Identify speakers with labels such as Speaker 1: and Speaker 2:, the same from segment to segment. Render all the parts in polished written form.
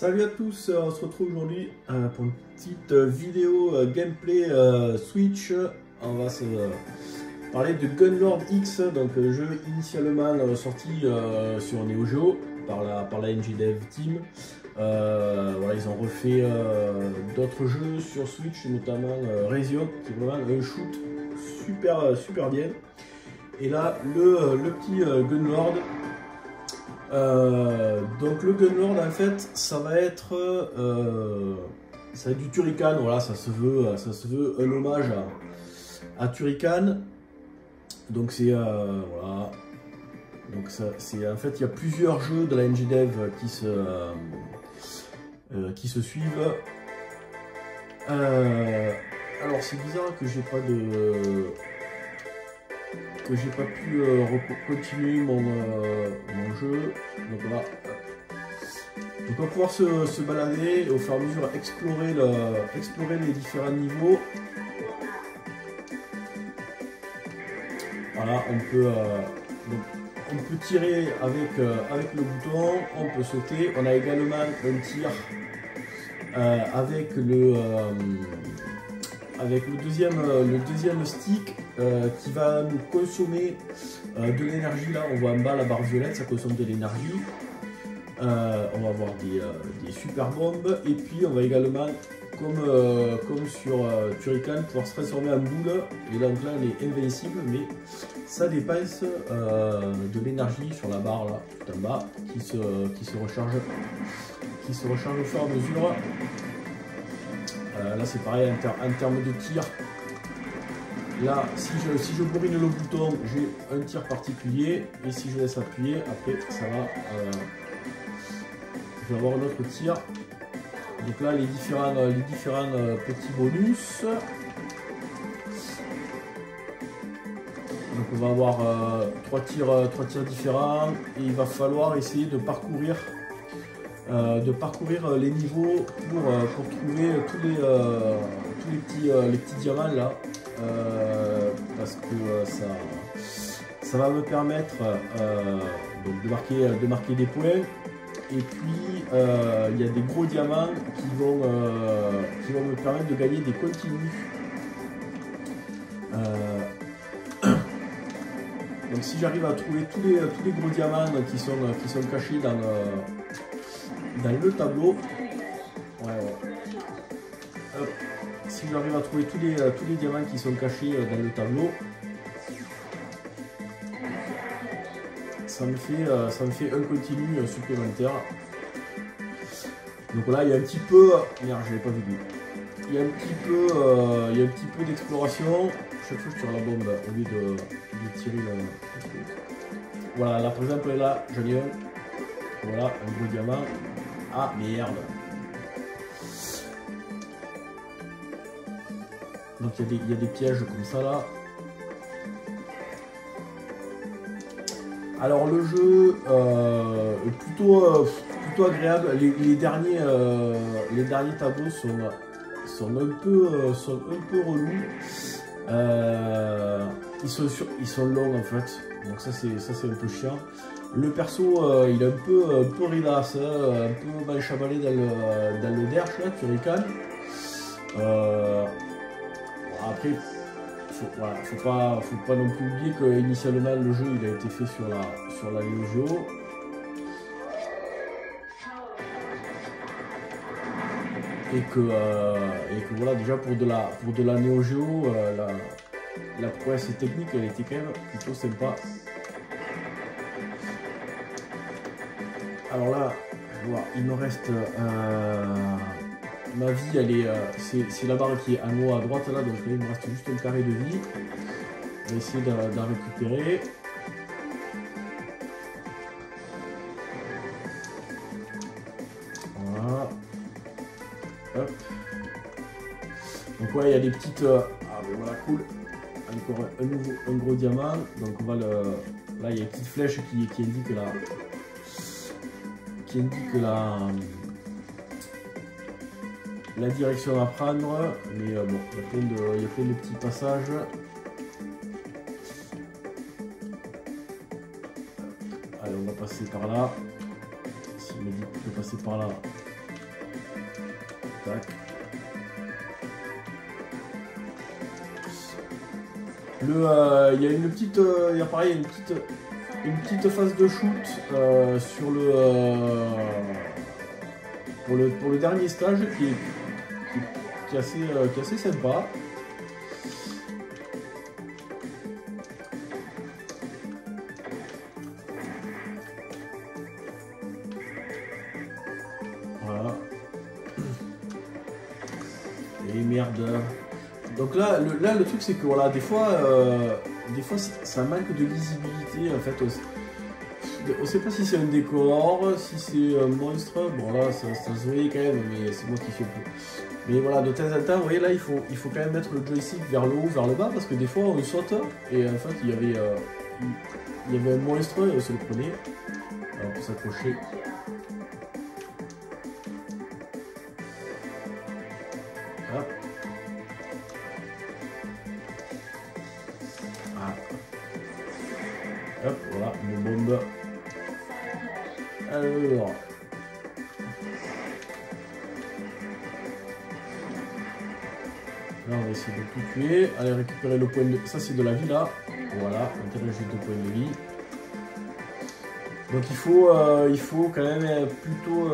Speaker 1: Salut à tous, on se retrouve aujourd'hui pour une petite vidéo gameplay Switch. On va se parler de Gunlord X, donc jeu initialement sorti sur Neo Geo par la NG Dev Team. Voilà, ils ont refait d'autres jeux sur Switch, notamment Rezio, qui est vraiment un shoot super bien. Et là, le petit Gunlord. Donc le Gunlord en fait ça va être du Turrican, voilà, ça se veut un hommage à Turrican. Donc c'est voilà, donc c'est en fait il y a plusieurs jeux de la NG Dev qui se suivent. Alors c'est bizarre que j'ai pas pu continuer mon jeu. Donc là, donc on va pouvoir se balader et au fur et à mesure explorer les différents niveaux. Voilà, on peut tirer avec le bouton, on peut sauter. On a également un tir avec le deuxième stick qui va nous consommer de l'énergie. Là on voit en bas la barre violette, ça consomme de l'énergie. On va avoir des super bombes et puis on va également comme sur Turrican pouvoir se transformer en boule, et donc là elle est invincible, mais ça dépense de l'énergie sur la barre là tout en bas qui se recharge au fur et à mesure. Là c'est pareil en termes de tir. Là si je bourrine le bouton, j'ai un tir particulier, et si je laisse appuyer, après ça va je vais avoir un autre tir. Donc là les différents petits bonus. Donc on va avoir trois tirs différents, et il va falloir essayer de parcourir les niveaux pour trouver tous les petits diamants là, parce que ça va me permettre donc de marquer des points. Et puis il y a des gros diamants qui vont me permettre de gagner des continus. Donc si j'arrive à trouver tous les gros diamants qui sont cachés dans le tableau, hop. Si j'arrive à trouver tous les diamants qui sont cachés dans le tableau, ça me fait un continu supplémentaire. Donc là il y a un petit peu, merde, j'avais pas vu. Il y a un petit peu d'exploration. Chaque fois que je tire la bombe, au lieu de tirer le... Voilà, là par exemple, là j'en ai un. Voilà, un gros diamant. Ah merde. Donc il y a des pièges comme ça là. Alors le jeu est plutôt agréable. Les derniers tableaux sont un peu relous. Ils sont longs en fait, donc ça c'est un peu chiant. Le perso il est un peu ridasse, un peu mal chabalé dans le derche là, Turrican. Après faut pas non plus oublier que initialement le jeu il a été fait sur la Neo Geo. Et que voilà, déjà pour de la Neo Geo, la prouesse technique elle était quand même plutôt sympa. Alors là, je vois, il me reste ma vie, elle est c'est la barre qui est en haut à droite là, donc là il me reste juste un carré de vie. On va essayer d'en récupérer. Voilà. Hop. Donc ouais, il y a des petites... Ah ben voilà, cool. Encore un gros diamant. Donc on va le... Là, il y a une petite flèche qui indique la direction à prendre. Mais bon, il y a plein de petits passages. Allez, on va passer par là. S'il me dit de passer par là, Tac. Il y a une petite, il y a pareil une petite phase de shoot sur pour le dernier stage qui est assez sympa. Voilà. Et merde. Donc là, le truc c'est que voilà, des fois ça manque de lisibilité en fait. On sait pas si c'est un décor, si c'est un monstre. Bon là, ça se voyait quand même, mais c'est moi qui fais plus. Mais voilà, de temps en temps, vous voyez là, il faut quand même mettre le joystick vers le haut, vers le bas, parce que des fois on saute et en fait il y avait un monstre et on se le prenait. Alors pour s'accrocher. Hop. Ah. Hop, voilà, une bombe. Alors. Là, on va essayer de tout tuer. Allez, récupérer le point de... Ça, c'est de la vie, là. Voilà, maintenant, j'ai 2 points de vie. Donc, il faut quand même plutôt...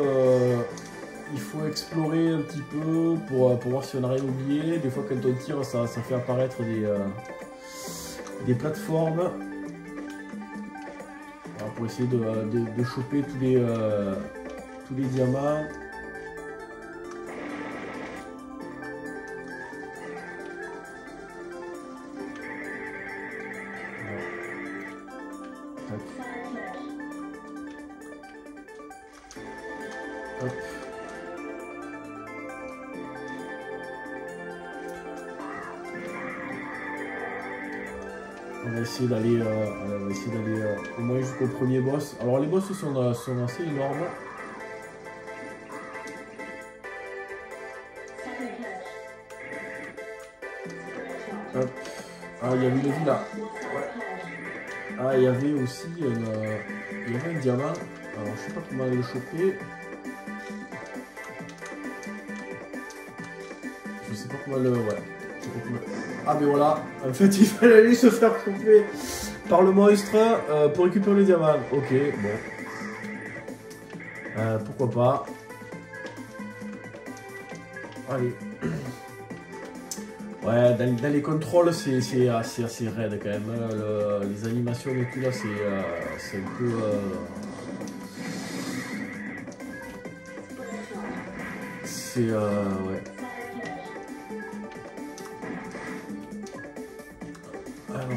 Speaker 1: il faut explorer un petit peu pour voir si on n'a rien oublié. Des fois, quand on tire, ça fait apparaître des plateformes. Voilà, pour essayer de choper tous les diamants. Hop. On va essayer d'aller au moins jusqu'au premier boss. Alors les boss sont assez énormes. Hop. Ah, il y avait une vie là. Ouais. Ah, il y avait aussi il y avait un diamant. Alors je sais pas comment le choper. Je sais pas comment le... Ouais. Ah mais voilà, en fait il fallait aller se faire choper par le monstre pour récupérer le diamant. Ok, bon. Pourquoi pas. Allez. Ouais, dans les contrôles c'est assez raide quand même. Les animations et tout là c'est un peu... C'est... ouais. Alors,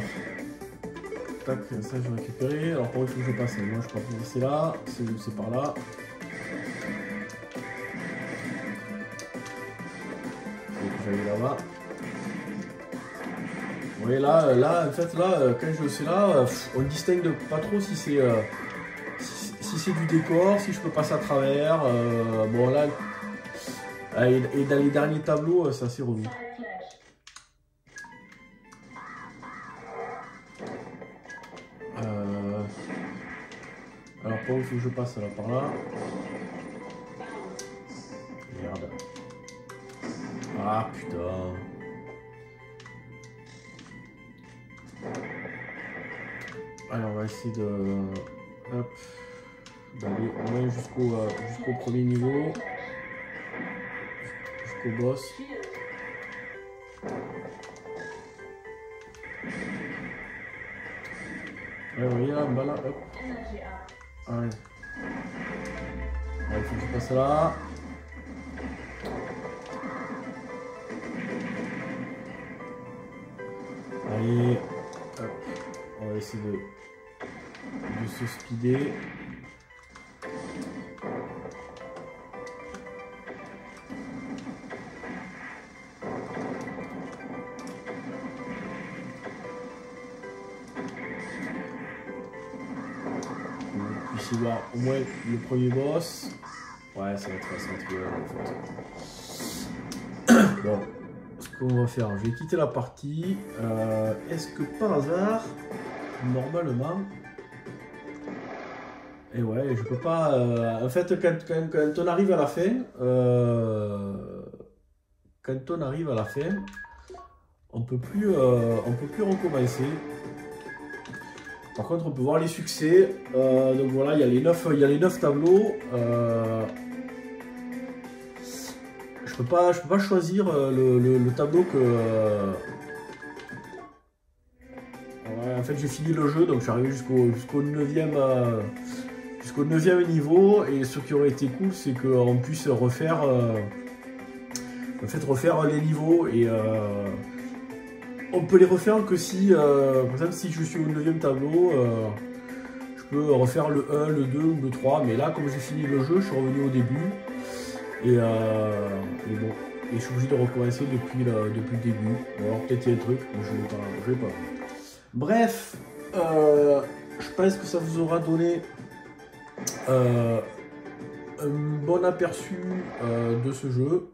Speaker 1: tac, ça je vais récupérer. Alors pour il faut que je passe. Moi je peux pas passer là, c'est par là. Faut que j'aille là-bas. Vous voyez là, en fait là, quand je sais là, on distingue pas trop si c'est du décor, si je peux passer à travers. Bon là, et dans les derniers tableaux, c'est assez relou. Alors pour où il faut que je passe là par là. Merde. Ah putain. Alors on va essayer de... Hop. D'aller au moins jusqu'au premier niveau. Jusqu'au boss. Ouais, vous voyez là, en bas là, hop. Ouais. Il faut que je passe là. Allez, hop. On va essayer de se speeder. Ici voir au moins le premier boss. Ouais, ça va être en fait. Bon, ce qu'on va faire, je vais quitter la partie. Est-ce que par hasard, normalement, et ouais, je peux pas. En fait, quand on arrive à la fin, quand on arrive à la fin, on peut plus recommencer. Par contre, on peut voir les succès. Donc voilà, il y a les 9 tableaux. Je peux pas choisir le tableau que... Ouais, en fait, j'ai fini le jeu, donc je suis arrivé jusqu'au 9e niveau. Et ce qui aurait été cool, c'est qu'on puisse refaire, refaire les niveaux. Et on peut les refaire que si, par exemple, si je suis au 9e tableau, je peux refaire le 1, le 2 ou le 3. Mais là, comme j'ai fini le jeu, je suis revenu au début. Et bon, et je suis obligé de recommencer depuis le début. Bon, alors peut-être il y a un truc, mais je vais pas. Bref, je pense que ça vous aura donné un bon aperçu de ce jeu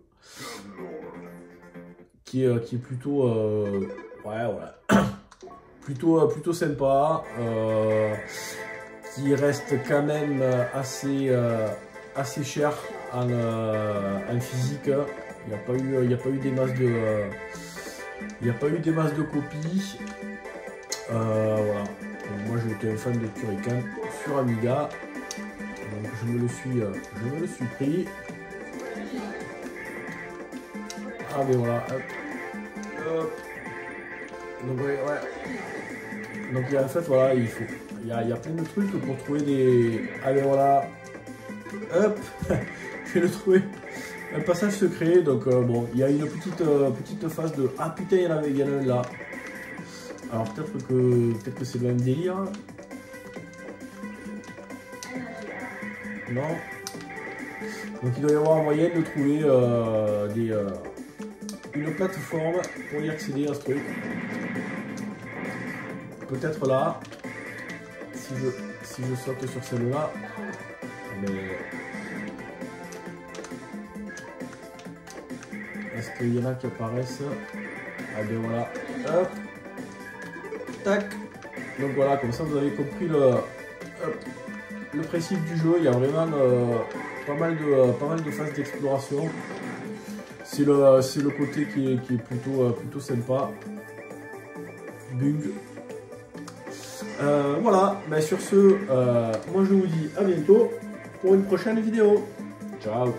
Speaker 1: qui est plutôt plutôt sympa, qui reste quand même assez cher en physique. Il n'y a pas eu des masses de copies. Voilà. Donc moi j'ai été un fan de Turrican sur Amiga. Donc je me le suis pris. Ah mais voilà. Hop. Hop. Donc ouais. Donc en fait voilà, il y a plein de trucs pour trouver des. Ah mais voilà. Hop. Je vais le trouver. Un passage secret. Donc bon, il y a une petite phase de. Ah putain, il y en a un là. Alors peut-être que c'est le même délire. Non. Donc il doit y avoir un moyen de trouver une plateforme pour y accéder à ce truc. Peut-être là. Si je saute sur celle-là. Mais est-ce qu'il y en a qui apparaissent? Ah ben voilà. Hop. Tac. Donc voilà, comme ça vous avez compris le principe du jeu. Il y a vraiment pas mal de phases d'exploration. C'est le côté qui est plutôt sympa. Bung. Voilà, ben sur ce, moi je vous dis à bientôt pour une prochaine vidéo. Ciao.